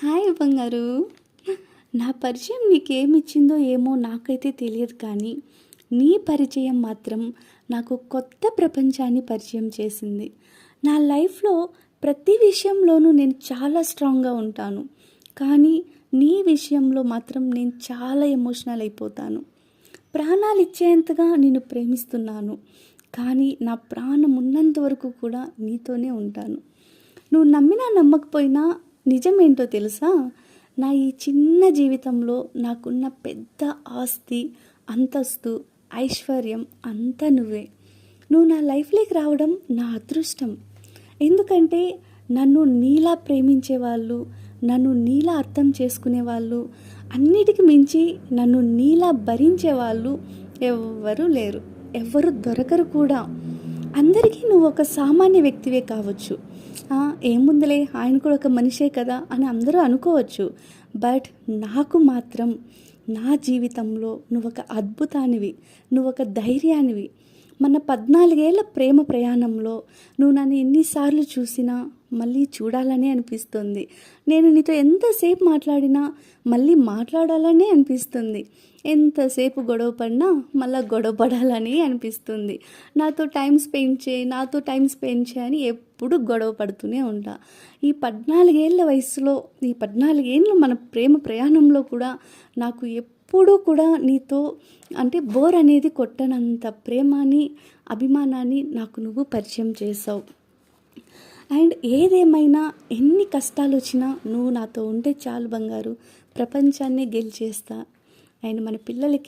Hi బంగారు. నా పరిచయం నీకేమిచ్చిందో ఏమో నాకైతే తెలియదు, కానీ నీ పరిచయం మాత్రం నాకు కొత్త ప్రపంచాన్ని పరిచయం చేసింది. నా లైఫ్లో ప్రతి విషయంలోనూ నేను చాలా స్ట్రాంగ్గా ఉంటాను, కానీ నీ విషయంలో మాత్రం నేను చాలా ఎమోషనల్ అయిపోతాను. ప్రాణాలు ఇచ్చేంతగా నేను ప్రేమిస్తున్నాను, కానీ నా ప్రాణం ఉన్నంత వరకు కూడా నీతోనే ఉంటాను. నువ్వు నమ్మినా నమ్మకపోయినా నిజమేంటో తెలుసా? నా ఈ చిన్న జీవితంలో నాకున్న పెద్ద ఆస్తి, అంతస్తు, ఐశ్వర్యం అంతా నువ్వే. నువ్వు నా లైఫ్లోకి రావడం నా అదృష్టం. ఎందుకంటే నన్ను నీలా ప్రేమించేవాళ్ళు, నన్ను నీలా అర్థం చేసుకునేవాళ్ళు, అన్నిటికి మించి నన్ను నీలా భరించేవాళ్ళు ఎవ్వరూ లేరు, ఎవ్వరు దొరకరు కూడా. అందరికీ నువ్వు ఒక సామాన్య వ్యక్తివే కావచ్చు, ఏముందిలే ఆయన కూడా ఒక మనిషే కదా అని అందరూ అనుకోవచ్చు. బట్ నాకు మాత్రం నా జీవితంలో నువ్వు ఒక అద్భుతానివి, నువ్వు ఒక ధైర్యానివి. మన 14 ఏళ్ల ప్రేమ ప్రయాణంలో నువ్వు నన్ను ఎన్నిసార్లు చూసినా మళ్ళీ చూడాలనే అనిపిస్తుంది. నేను నీతో ఎంతసేపు మాట్లాడినా మళ్ళీ మాట్లాడాలనే అనిపిస్తుంది. ఎంతసేపు గొడవ పడినా మళ్ళీ గొడవ పడాలని అనిపిస్తుంది. నాతో టైం స్పెండ్ చేయి అని ఎప్పుడు గొడవ పడుతూనే ఉంటా. ఈ 14 ఏళ్ల వయసులో, ఈ 14 ఏళ్ళు మన ప్రేమ ప్రయాణంలో కూడా నాకు ఎప్పుడూ కూడా నీతో అంటే బోర్ అనేది కొట్టనంత ప్రేమని, అభిమానాన్ని నాకు నువ్వు పరిచయం చేసావు. అండ్ ఏదేమైనా, ఎన్ని కష్టాలు వచ్చినా నువ్వు నాతో ఉంటే చాలు బంగారు, ప్రపంచాన్ని గెలిచేస్తా. అండ్ మన పిల్లలకి